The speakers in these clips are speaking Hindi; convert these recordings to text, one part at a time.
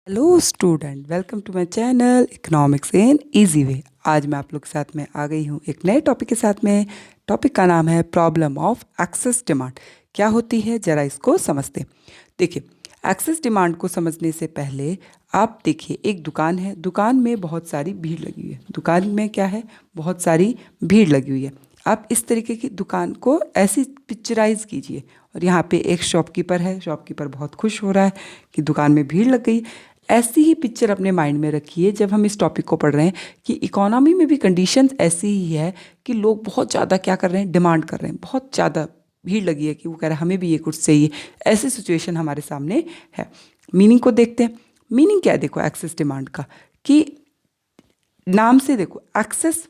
Hello student, welcome to my channel economics in easy way. आज मैं आप लोग के साथ में आ गई हूँ एक नए टॉपिक के साथ में। टॉपिक का नाम है प्रॉब्लम ऑफ एक्सेस डिमांड। क्या होती है ज़रा इसको समझते हैं। देखिए, एक्सेस डिमांड को समझने से पहले आप देखिए, एक दुकान है, दुकान में बहुत सारी भीड़ लगी हुई है। दुकान में क्या है, बहुत सारी भीड़ लगी हुई है। आप इस तरीके की दुकान को ऐसी पिक्चराइज कीजिए, और यहाँ पे एक शॉपकीपर है, शॉपकीपर बहुत खुश हो रहा है कि दुकान में भीड़ लग गई। ऐसी ही पिक्चर अपने माइंड में रखिए जब हम इस टॉपिक को पढ़ रहे हैं कि इकोनॉमी में भी कंडीशंस ऐसी ही है कि लोग बहुत ज़्यादा क्या कर रहे हैं, डिमांड कर रहे हैं, बहुत ज़्यादा भीड़ लगी है कि वो कह रहे हैं हमें भी ये कुछ चाहिए। ऐसी सिचुएशन हमारे सामने है। मीनिंग को देखते हैं। मीनिंग क्या है, देखो एक्सेस डिमांड का, कि नाम से देखो, एक्सेस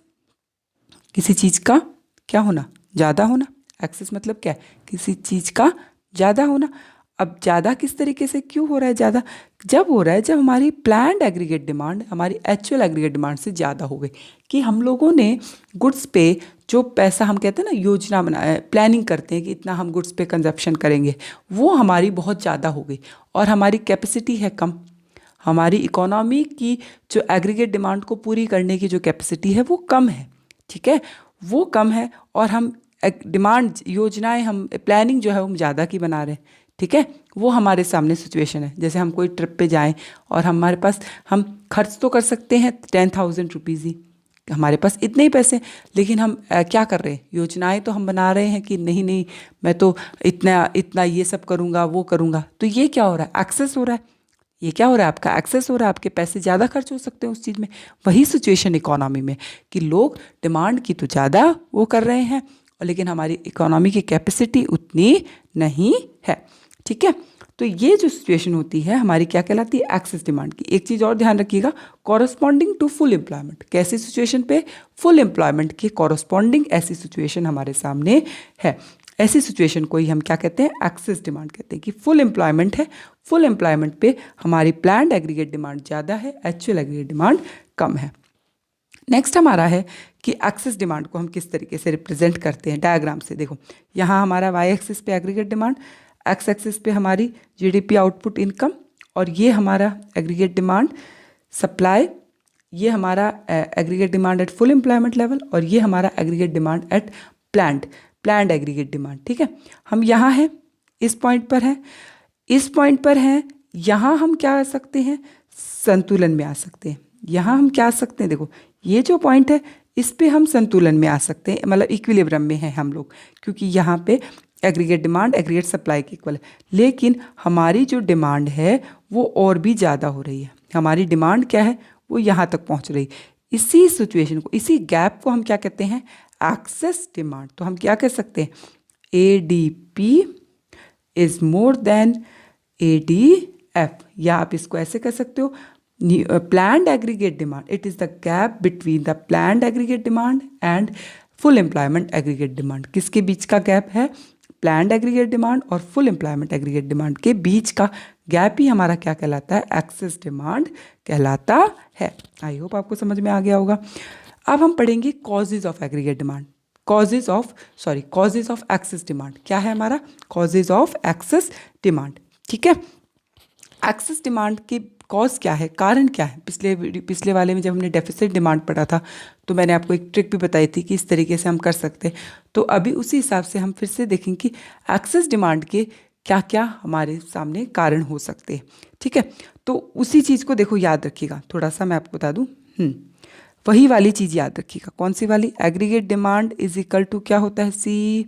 किसी चीज़ का क्या होना, ज़्यादा होना। एक्सेस मतलब क्या है, किसी चीज़ का ज़्यादा होना। अब ज़्यादा किस तरीके से क्यों हो रहा है ज़्यादा? जब हो रहा है जब हमारी प्लान्ड एग्रीगेट डिमांड हमारी एक्चुअल एग्रीगेट डिमांड से ज़्यादा हो गई। कि हम लोगों ने गुड्स पे जो पैसा, हम कहते हैं ना, योजना बनाया, प्लानिंग करते हैं कि इतना हम गुड्स पे कंजप्शन करेंगे, वो हमारी बहुत ज़्यादा हो गई और हमारी कैपेसिटी है कम। हमारी इकोनॉमी की जो एग्रीगेट डिमांड को पूरी करने की जो कैपेसिटी है वो कम है। ठीक है, वो कम है और हम डिमांड योजनाएं, हम प्लानिंग जो है वो ज़्यादा की बना रहे हैं। ठीक है, वो हमारे सामने सिचुएशन है। जैसे हम कोई ट्रिप पे जाएं और हमारे पास, हम खर्च तो कर सकते हैं 10,000 रुपीज़ ही, हमारे पास इतने ही पैसे, लेकिन हम क्या कर रहे हैं, योजनाएं तो हम बना रहे हैं कि नहीं नहीं, मैं तो इतना इतना ये सब करूँगा वो करूँगा। तो ये क्या हो रहा है, एक्सेस हो रहा है। ये क्या हो रहा है, आपका एक्सेस हो रहा है, आपके पैसे ज़्यादा खर्च हो सकते हैं उस चीज़ में। वही सिचुएशन इकोनॉमी में, कि लोग डिमांड की तो ज़्यादा वो कर रहे हैं, और लेकिन हमारी इकोनॉमी की कैपेसिटी उतनी नहीं है। ठीक है, तो ये जो सिचुएशन होती है हमारी क्या कहलाती है, एक्सेस डिमांड की। एक चीज़ और ध्यान रखिएगा, कॉरस्पॉन्डिंग टू फुल एम्प्लॉयमेंट। कैसी सिचुएशन पे, फुल एम्प्लॉयमेंट के कॉरस्पॉन्डिंग ऐसी सिचुएशन हमारे सामने है। ऐसी सिचुएशन को ही हम क्या कहते हैं, एक्सेस डिमांड कहते हैं। कि फुल एम्प्लॉयमेंट है, फुल एम्प्लॉयमेंट पे हमारी प्लान्ड एग्रीगेट डिमांड ज़्यादा है, एक्चुअल एग्रीगेट डिमांड कम है। नेक्स्ट हमारा है कि एक्सेस डिमांड को हम किस तरीके से रिप्रेजेंट करते हैं डायग्राम से। देखो, यहाँ हमारा वाई एक्सिस पे एग्रीगेट डिमांड, एक्स एक्सिस पे हमारी जीडीपी आउटपुट इनकम, और ये हमारा एग्रीगेट डिमांड सप्लाई, ये हमारा aggregate demand at full employment level, और ये हमारा aggregate demand at planned aggregate demand. ठीक है, हम यहाँ हैं, इस पॉइंट पर हैं, इस पॉइंट पर हैं। यहाँ हम क्या आ सकते हैं, संतुलन में आ सकते हैं। यहाँ हम क्या आ सकते हैं, देखो ये जो पॉइंट है इस पे हम संतुलन में आ सकते हैं, मतलब इक्विलिब्रियम में हैं हम लोग, क्योंकि यहाँ पे एग्रीगेट डिमांड एग्रीगेट सप्लाई के इक्वल है। लेकिन हमारी जो डिमांड है वो और भी ज़्यादा हो रही है। हमारी डिमांड क्या है, वो यहाँ तक पहुँच रही। इसी सिचुएशन को, इसी गैप को हम क्या कहते हैं, एक्सेस डिमांड। तो हम क्या कह सकते हैं, ADP is more than ADF, या आप इसको ऐसे कह सकते हो, planned aggregate demand, it is the gap between the planned aggregate demand and full employment aggregate demand. किसके बीच का गैप है, प्लान्ड एग्रीगेट डिमांड और फुल एम्प्लॉयमेंट एग्रीगेट डिमांड के बीच का गैप ही हमारा क्या कहलाता है, एक्सेस डिमांड कहलाता है। आई होप आपको समझ में आ गया होगा। अब हम पढ़ेंगे causes of aggregate demand, causes of excess demand. क्या है हमारा, कॉजेज ऑफ एक्सेस डिमांड। ठीक है, एक्सेस डिमांड के कॉज क्या है, कारण क्या है। पिछले वाले में जब हमने डेफिसिट डिमांड पढ़ा था तो मैंने आपको एक ट्रिक भी बताई थी कि इस तरीके से हम कर सकते हैं। तो अभी उसी हिसाब से हम फिर से देखेंगे कि एक्सेस डिमांड के क्या क्या हमारे सामने कारण हो सकते हैं। ठीक है, तो उसी चीज़ को देखो, याद रखिएगा, थोड़ा सा मैं आपको बता दूँ। वही वाली चीज़ याद रखिएगा। कौन सी वाली, aggregate demand is equal to क्या होता है, C+I+G+X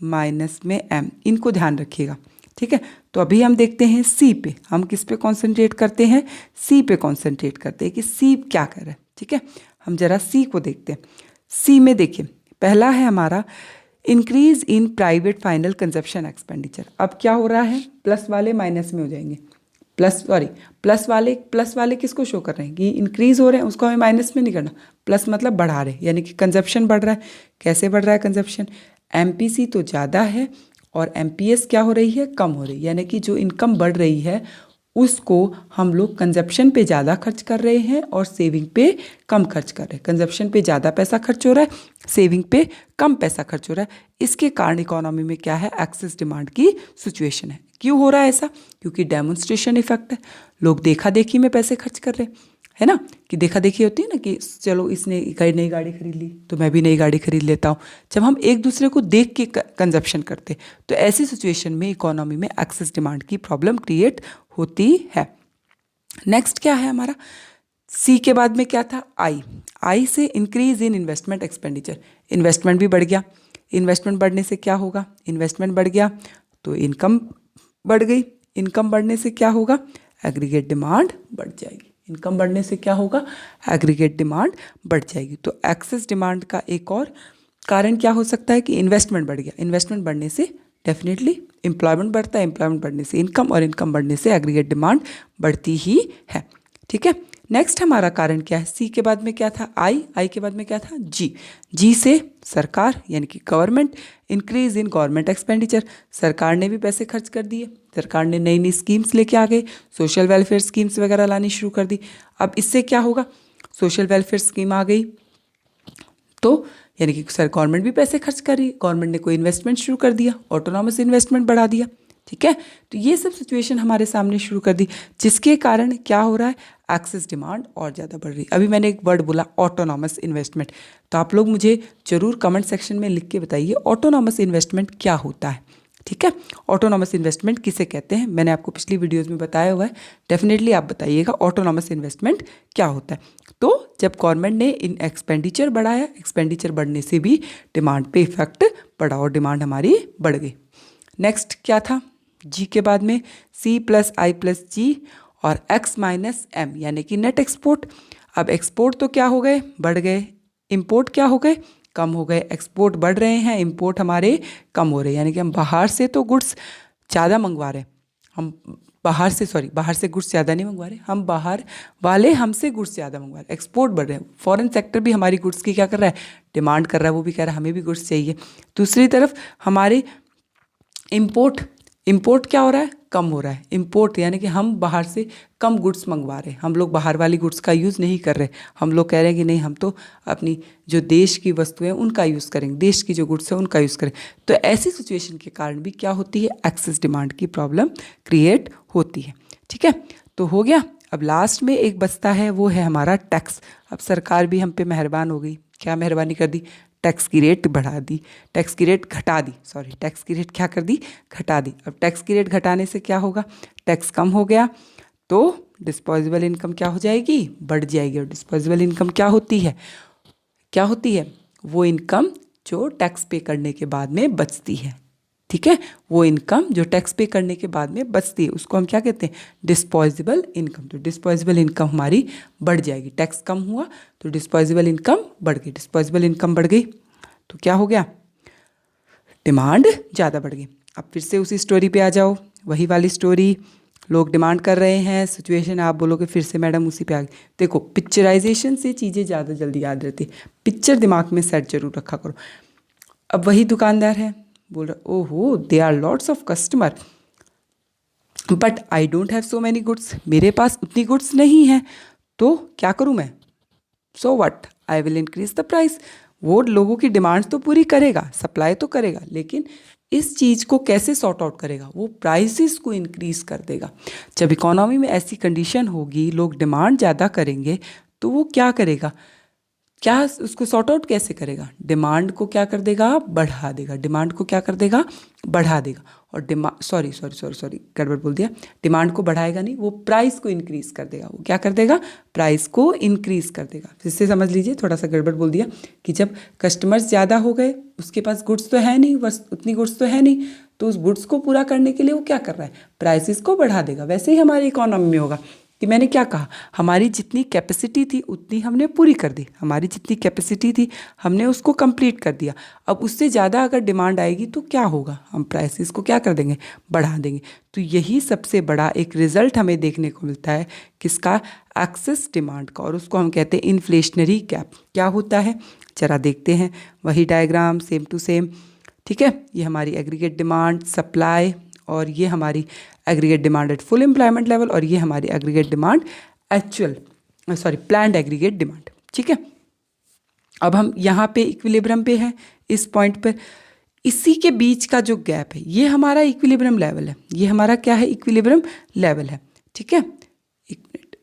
माइनस में M। इनको ध्यान रखिएगा। ठीक है, तो अभी हम देखते हैं C पे, हम किस पे कॉन्सेंट्रेट करते हैं, C पे कॉन्सेंट्रेट करते हैं कि C क्या कर रहा है। ठीक है, हम जरा C को देखते हैं। C में देखिए, पहला है हमारा increase in private final consumption expenditure. अब क्या हो रहा है, प्लस वाले माइनस में हो जाएंगे, प्लस वाले किसको शो कर रहे हैं कि इंक्रीज हो रहे हैं, उसको हमें माइनस में नहीं करना। प्लस मतलब बढ़ा रहे, यानी कि कंजप्शन बढ़ रहा है। कैसे बढ़ रहा है कंजप्शन, MPC तो ज़्यादा है और MPS क्या हो रही है, कम हो रही है। यानी कि जो इनकम बढ़ रही है उसको हम लोग कंजप्शन पे ज़्यादा खर्च कर रहे हैं और सेविंग पे कम खर्च कर रहे हैं। कंजप्शन पे ज़्यादा पैसा खर्च हो रहा है, सेविंग पे कम पैसा खर्च हो रहा है। इसके कारण इकोनॉमी में क्या है, एक्सेस डिमांड की सिचुएशन है। क्यों हो रहा है ऐसा? क्योंकि डेमोन्स्ट्रेशन इफेक्ट है। लोग देखा देखी में पैसे खर्च कर रहे हैं, है ना, कि देखा देखी होती है ना, कि चलो इसने नई गाड़ी खरीद ली तो मैं भी नई गाड़ी खरीद लेता हूँ। जब हम एक दूसरे को देख के कंजप्शन करते तो ऐसी सिचुएशन में इकोनॉमी में एक्सेस डिमांड की प्रॉब्लम क्रिएट होती है। नेक्स्ट क्या है हमारा, सी के बाद में क्या था, आई से increase in investment expenditure. Investment भी बढ़ गया। इन्वेस्टमेंट बढ़ने से क्या होगा, इन्वेस्टमेंट बढ़ गया तो इनकम बढ़ गई। इनकम बढ़ने से क्या होगा, एग्रीगेट डिमांड बढ़ जाएगी। इनकम बढ़ने से क्या होगा, एग्रीगेट डिमांड बढ़ जाएगी। तो एक्सेस डिमांड का एक और कारण क्या हो सकता है कि इन्वेस्टमेंट बढ़ गया। इन्वेस्टमेंट बढ़ने से डेफिनेटली एम्प्लॉयमेंट बढ़ता है, एम्प्लॉयमेंट बढ़ने से इनकम, और इनकम बढ़ने से एग्रीगेट डिमांड बढ़ती ही है। ठीक है, नेक्स्ट हमारा कारण क्या है, सी के बाद में क्या था, आई के बाद में क्या था, जी से सरकार यानी कि government, increase in government expenditure. सरकार ने भी पैसे खर्च कर दिए, सरकार ने नई नई स्कीम्स लेके आ गए, सोशल वेलफेयर स्कीम्स वगैरह लानी शुरू कर दी। अब इससे क्या होगा, सोशल वेलफेयर स्कीम आ गई तो यानी कि सर गवर्नमेंट भी पैसे खर्च कर रही है, गवर्नमेंट ने कोई इन्वेस्टमेंट शुरू कर दिया, ऑटोनॉमस इन्वेस्टमेंट बढ़ा दिया। ठीक है, तो ये सब सिचुएशन हमारे सामने शुरू कर दी, जिसके कारण क्या हो रहा है, एक्सेस डिमांड और ज़्यादा बढ़ रही है। अभी मैंने एक वर्ड बोला ऑटोनॉमस इन्वेस्टमेंट, तो आप लोग मुझे जरूर कमेंट सेक्शन में लिख के बताइए ऑटोनॉमस इन्वेस्टमेंट क्या होता है। ठीक है, ऑटोनॉमस इन्वेस्टमेंट किसे कहते हैं, मैंने आपको पिछली वीडियोज़ में बताया हुआ है, डेफिनेटली आप बताइएगा ऑटोनॉमस इन्वेस्टमेंट क्या होता है। तो जब गवर्नमेंट ने इन एक्सपेंडिचर बढ़ाया, एक्सपेंडिचर बढ़ने से भी डिमांड पे इफेक्ट पड़ा और डिमांड हमारी बढ़ गई। नेक्स्ट क्या था, जी के बाद में सी प्लस आई प्लस जी और एक्स माइनस एम यानी कि नेट एक्सपोर्ट। अब एक्सपोर्ट तो क्या हो गए, बढ़ गए, इम्पोर्ट क्या हो गए, कम हो गए। एक्सपोर्ट बढ़ रहे हैं, इम्पोर्ट हमारे कम हो रहे हैं, यानी कि हम बाहर से तो गुड्स ज़्यादा मंगवा रहे हैं, हम बाहर से गुड्स ज़्यादा नहीं मंगवा रहे, हम बाहर वाले हमसे गुड्स ज़्यादा मंगवा रहे हैं, एक्सपोर्ट बढ़ रहे हैं। फॉरेन सेक्टर भी हमारी गुड्स की क्या कर रहा है, डिमांड कर रहा है, वो भी कह रहा है हमें भी गुड्स चाहिए। दूसरी तरफ हमारे इम्पोर्ट क्या हो रहा है, कम हो रहा है। इम्पोर्ट यानी कि हम बाहर से कम गुड्स मंगवा रहे हैं, हम लोग बाहर वाली गुड्स का यूज़ नहीं कर रहे। हम लोग कह रहे हैं कि नहीं, हम तो अपनी जो देश की वस्तुएं उनका यूज़ करेंगे, देश की जो गुड्स है उनका यूज़ करें। तो ऐसी सिचुएशन के कारण भी क्या होती है, एक्सेस डिमांड की प्रॉब्लम क्रिएट होती है। ठीक है, तो हो गया। अब लास्ट में एक बचता है, वो है हमारा टैक्स। अब सरकार भी हम पे मेहरबान हो गई, क्या मेहरबानी कर दी, टैक्स की रेट बढ़ा दी, टैक्स की रेट घटा दी, टैक्स की रेट क्या कर दी, घटा दी। अब टैक्स की रेट घटाने से क्या होगा, टैक्स कम हो गया तो डिस्पोजेबल इनकम क्या हो जाएगी, बढ़ जाएगी। और डिस्पोजेबल इनकम क्या होती है, वो इनकम जो टैक्स पे करने के बाद में बचती है। ठीक है, वो इनकम जो टैक्स पे करने के बाद में बचती है उसको हम क्या कहते हैं, डिस्पोजेबल इनकम। तो डिस्पोजेबल इनकम हमारी बढ़ जाएगी, टैक्स कम हुआ तो डिस्पोजेबल इनकम बढ़ गई, डिस्पोजेबल इनकम बढ़ गई तो क्या हो गया, डिमांड ज़्यादा बढ़ गई। अब फिर से उसी स्टोरी पे आ जाओ, वही वाली स्टोरी, लोग डिमांड कर रहे हैं, सिचुएशन आप बोलोगे फिर से मैडम उसी पे आ गई। देखो, पिक्चराइजेशन से चीज़ें ज़्यादा जल्दी याद रहती, पिक्चर दिमाग में सेट जरूर रखा करो। अब वही दुकानदार है, बोल रहा ओहो they are lots of customer but I don't have so many goods, मेरे पास उतनी गुड्स नहीं है, तो क्या करूँ मैं, so what, I will increase the price. वो लोगों की डिमांड्स तो पूरी करेगा, सप्लाई तो करेगा, लेकिन इस चीज़ को कैसे सॉर्ट आउट करेगा, वो प्राइसेस को इंक्रीज कर देगा। जब इकोनॉमी में ऐसी कंडीशन होगी, लोग डिमांड ज़्यादा करेंगे, तो वो क्या करेगा, क्या उसको सॉर्ट आउट कैसे करेगा, डिमांड को क्या कर देगा, बढ़ा देगा, डिमांड को क्या कर देगा, बढ़ा देगा। और डिमांड सॉरी गड़बड़ बोल दिया, डिमांड को बढ़ाएगा नहीं, वो प्राइस को इंक्रीज कर देगा। वो क्या कर देगा, प्राइस को इंक्रीज कर देगा। फिर से समझ लीजिए, थोड़ा सा गड़बड़ बोल दिया कि जब कस्टमर्स ज़्यादा हो गए, उसके पास गुड्स तो है नहीं, बस उतनी गुड्स तो है नहीं, तो उस गुड्स को पूरा करने के लिए वो क्या कर रहा है, प्राइसेस को बढ़ा देगा। वैसे ही हमारी इकोनॉमी में होगा कि मैंने क्या कहा, हमारी जितनी कैपेसिटी थी उतनी हमने पूरी कर दी, हमारी जितनी कैपेसिटी थी हमने उसको कंप्लीट कर दिया। अब उससे ज़्यादा अगर डिमांड आएगी तो क्या होगा, हम प्राइसेस को क्या कर देंगे, बढ़ा देंगे। तो यही सबसे बड़ा एक रिजल्ट हमें देखने को मिलता है किसका, एक्सेस डिमांड का, और उसको हम कहते हैं इन्फ्लेशनरी गैप। क्या होता है जरा देखते हैं, वही डायग्राम सेम टू सेम। ठीक है, ये हमारी एग्रीगेट डिमांड, सप्लाई, और ये हमारी aggregate demand at full employment level, और ये हमारी aggregate demand planned aggregate demand. ठीक है, अब हम यहाँ पे इक्विलिब्रियम पे हैं, इस पॉइंट पर इसी के बीच का जो गैप है ये हमारा इक्विलिब्रियम लेवल है, ये हमारा क्या है, इक्विलिब्रियम लेवल है। ठीक है, एक मिनट,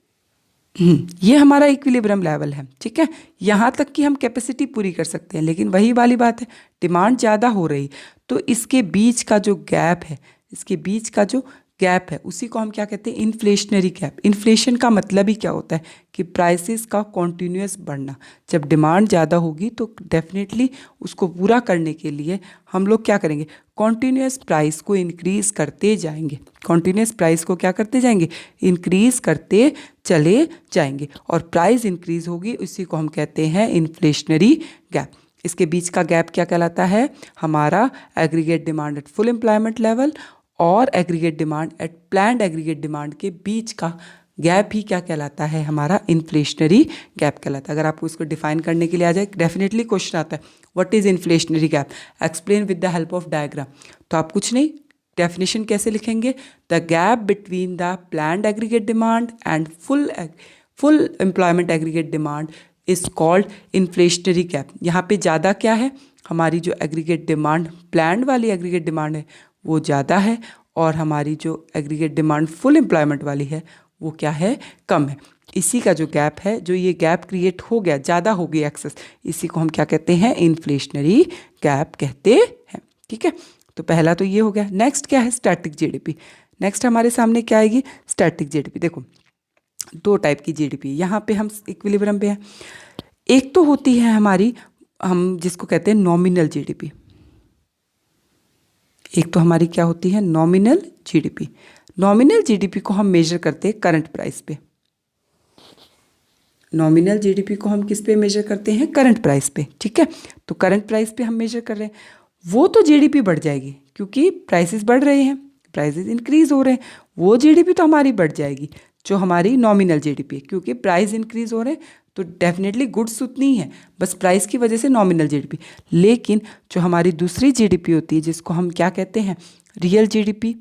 ये हमारा इक्विलिब्रियम लेवल है। ठीक है, यहाँ तक कि हम कैपेसिटी पूरी कर सकते हैं, लेकिन वही वाली बात है, डिमांड ज़्यादा हो रही, तो इसके बीच का जो गैप है, इसके बीच का जो गैप है उसी को हम क्या कहते हैं, इन्फ्लेशनरी गैप। इन्फ्लेशन का मतलब ही क्या होता है कि प्राइसेस का कॉन्टिन्यूस बढ़ना। जब डिमांड ज़्यादा होगी तो डेफिनेटली उसको पूरा करने के लिए हम लोग क्या करेंगे, कॉन्टिन्यूस प्राइस को इंक्रीज़ करते जाएंगे। कॉन्टिन्यूस प्राइस को क्या करते जाएंगे, इंक्रीज़ करते चले जाएंगे, और प्राइस इंक्रीज़ होगी, उसी को हम कहते हैं इन्फ्लेशनरी गैप। इसके बीच का गैप क्या कहलाता है, हमारा aggregate demand at full employment level और aggregate demand at planned aggregate demand के बीच का गैप ही क्या कहलाता है, हमारा इन्फ्लेशनरी गैप कहलाता है। अगर आपको इसको डिफाइन करने के लिए आ जाए, डेफिनेटली क्वेश्चन आता है what is inflationary gap, explain with the help of diagram. तो आप कुछ नहीं, डेफिनेशन कैसे लिखेंगे, the gap between the planned aggregate demand and full employment aggregate demand is called inflationary gap. यहाँ पे ज़्यादा क्या है, हमारी जो एग्रीगेट डिमांड प्लान्ड वाली एग्रीगेट डिमांड है वो ज़्यादा है, और हमारी जो एग्रीगेट डिमांड फुल एम्प्लॉयमेंट वाली है वो क्या है, कम है। इसी का जो गैप है, जो ये गैप क्रिएट हो गया, ज़्यादा हो गई एक्सेस, इसी को हम क्या कहते हैं, इन्फ्लेशनरी गैप कहते हैं। ठीक है, तो पहला तो ये हो गया। नेक्स्ट क्या है, स्टैटिक जीडीपी। नेक्स्ट हमारे सामने क्या आएगी, स्टैटिक जीडीपी। देखो दो टाइप की जीडीपी, यहाँ पे हम इक्विलिब्रियम पे हैं। एक तो होती है हमारी, हम जिसको कहते हैं नॉमिनल जीडीपी। एक तो हमारी क्या होती है, नॉमिनल जीडीपी। नॉमिनल जीडीपी को हम मेजर करते हैं करंट प्राइस पे। नॉमिनल जीडीपी को हम किस पे मेजर करते हैं, करंट प्राइस पे। ठीक है, तो करंट प्राइस पे हम मेजर कर रहे हैं, वो तो जीडीपी बढ़ जाएगी क्योंकि प्राइसेस बढ़ रहे हैं, प्राइसेस इंक्रीज हो रहे हैं, वो जीडीपी तो हमारी बढ़ जाएगी जो हमारी नॉमिनल जीडीपी है, क्योंकि प्राइस इंक्रीज हो रहे हैं तो डेफिनेटली गुड्स उतनी ही है, बस प्राइस की वजह से नॉमिनल जीडीपी। लेकिन जो हमारी दूसरी जीडीपी होती है जिसको हम क्या कहते हैं, रियल जीडीपी,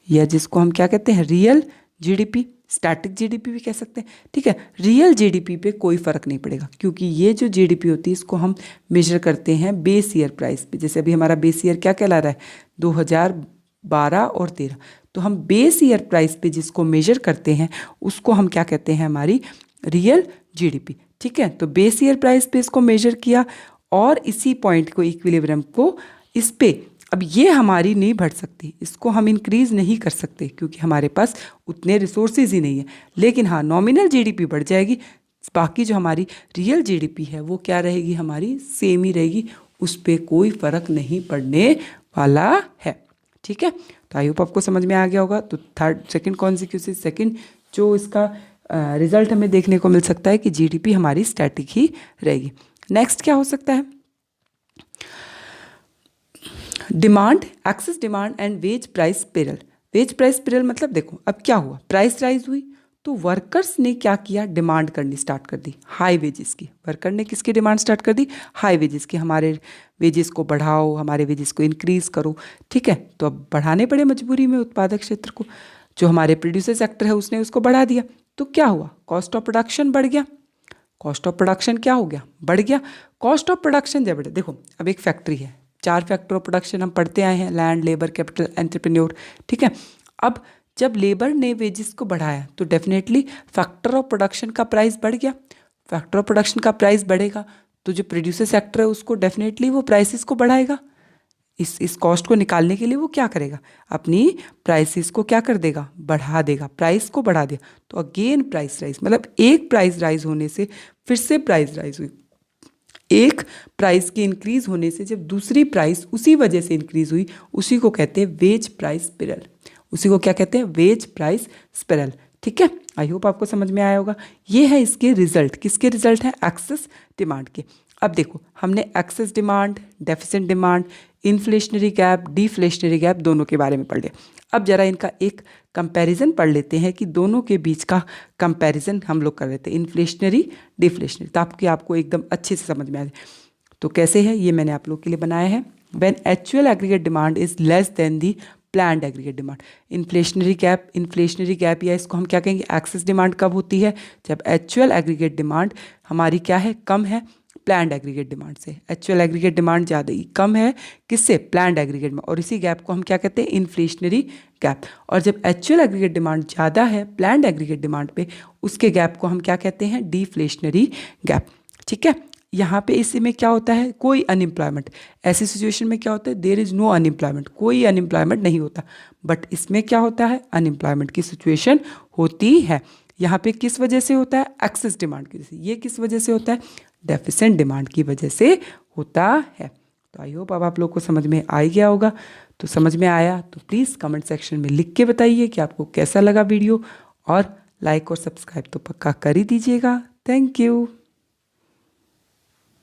या जिसको हम क्या कहते हैं, रियल जीडीपी, स्टैटिक जीडीपी भी कह सकते हैं। ठीक है, रियल जीडीपी पे कोई फ़र्क नहीं पड़ेगा, क्योंकि ये जो जीडीपी होती है इसको हम मेजर करते हैं बेस ईयर प्राइस पे। जैसे अभी हमारा बेस ईयर क्या कहला रहा है, 2012 और 13, तो हम बेस ईयर प्राइस पे जिसको मेजर करते हैं उसको हम क्या कहते हैं, हमारी रियल जीडीपी। ठीक है, तो बेस ईयर प्राइस पे इसको मेजर किया, और इसी पॉइंट को, इक्विलिब्रियम को, इस पे अब ये हमारी नहीं बढ़ सकती, इसको हम इंक्रीज़ नहीं कर सकते क्योंकि हमारे पास उतने रिसोर्सेज ही नहीं है। लेकिन हाँ, नॉमिनल जीडीपी बढ़ जाएगी, बाकी जो हमारी रियल जीडीपी है वो क्या रहेगी, हमारी सेम ही रहेगी, उस पर कोई फ़र्क नहीं पड़ने वाला है। ठीक है, तो आई होप आपको समझ में आ गया होगा। तो सेकंड कॉन्सिक्यूटिव सेकंड जो इसका रिजल्ट हमें देखने को मिल सकता है कि जीडीपी हमारी स्टैटिक ही रहेगी। नेक्स्ट क्या हो सकता है, demand, excess demand and wage price spiral. Wage price spiral मतलब देखो अब क्या हुआ, प्राइस राइज हुई तो वर्कर्स ने क्या किया, डिमांड करनी स्टार्ट कर दी हाई वेजेस की। वर्कर ने किसकी डिमांड स्टार्ट कर दी, हाई वेजेस की, हमारे वेजेस को बढ़ाओ, हमारे वेजेस को इंक्रीज करो। ठीक है, तो अब बढ़ाने पड़े मजबूरी में उत्पादक क्षेत्र को। जो हमारे प्रोड्यूसर सेक्टर है उसने उसको बढ़ा दिया, तो क्या हुआ, कॉस्ट ऑफ प्रोडक्शन बढ़ गया। कॉस्ट ऑफ प्रोडक्शन क्या हो गया, बढ़ गया। कॉस्ट ऑफ प्रोडक्शन जब बढ़े, देखो अब एक फैक्ट्री है, 4 फैक्टर ऑफ प्रोडक्शन हम पढ़ते आए हैं, लैंड, लेबर, कैपिटल, एंटरप्रेन्योर। ठीक है, अब जब लेबर ने वेजेस को बढ़ाया तो डेफिनेटली फैक्टर ऑफ प्रोडक्शन का प्राइस बढ़ गया। फैक्टर ऑफ प्रोडक्शन का प्राइस बढ़ेगा तो जो प्रोड्यूसर सेक्टर है उसको डेफिनेटली वो प्राइसेस को बढ़ाएगा। इस कॉस्ट को निकालने के लिए वो क्या करेगा, अपनी प्राइसेस को क्या कर देगा, बढ़ा देगा, प्राइस को बढ़ा दिया। तो अगेन प्राइस राइज, मतलब एक प्राइस राइज होने से फिर से प्राइस राइज हुई, एक प्राइस की इंक्रीज होने से जब दूसरी प्राइस उसी वजह से इंक्रीज हुई, उसी को कहते हैं वेज प्राइस स्पिरल। उसी को क्या कहते हैं, वेज प्राइस स्पिरल। ठीक है, आई होप आपको समझ में आया होगा। ये है इसके रिजल्ट, किसके रिजल्ट हैं, एक्सेस डिमांड के। अब देखो हमने excess demand, deficit demand, inflationary gap, deflationary gap दोनों के बारे में पढ़ लिया। अब जरा इनका एक कंपैरिजन पढ़ लेते हैं कि दोनों के बीच का कंपैरिजन हम लोग कर लेते हैं, इन्फ्लेशनरी डिफ्लेशनरी, ताकि आपको एकदम अच्छे से समझ में आ जाए। तो कैसे है ये मैंने आप लोग के लिए बनाया है। When actual aggregate demand is less than the planned aggregate demand. Inflationary gap या इसको हम क्या कहेंगे, एक्सेस डिमांड कब होती है, जब एक्चुअल एग्रीगेट डिमांड हमारी क्या है, कम है प्लान्ड एग्रीगेट डिमांड से। एक्चुअल एग्रीगेट डिमांड ज़्यादा ही कम है किससे, प्लान्ड एग्रीगेट में, और इसी गैप को हम क्या कहते हैं, इन्फ्लेशनरी गैप। और जब एक्चुअल एग्रीगेट डिमांड ज़्यादा है प्लान्ड एग्रीगेट डिमांड पे, उसके गैप को हम क्या कहते हैं, डिफ्लेशनरी गैप। ठीक है, यहाँ पे इसमें क्या होता है, कोई अनएम्प्लॉयमेंट, ऐसी सिचुएशन में क्या होता है, देयर इज़ नो अनएम्प्लॉयमेंट, कोई अनएम्प्लॉयमेंट नहीं होता, बट इसमें क्या होता है, अनएम्प्लॉयमेंट की सिचुएशन होती है। यहाँ पे किस वजह से होता है, एक्सेस डिमांड की वजह से। ये किस वजह से होता है, डेफिसिएंट डिमांड की वजह से होता है। तो आई होप अब आप लोग को समझ में आ गया होगा। तो समझ में आया तो प्लीज़ कमेंट सेक्शन में लिख के बताइए कि आपको कैसा लगा वीडियो, और लाइक और सब्सक्राइब तो पक्का कर ही दीजिएगा। Thank you.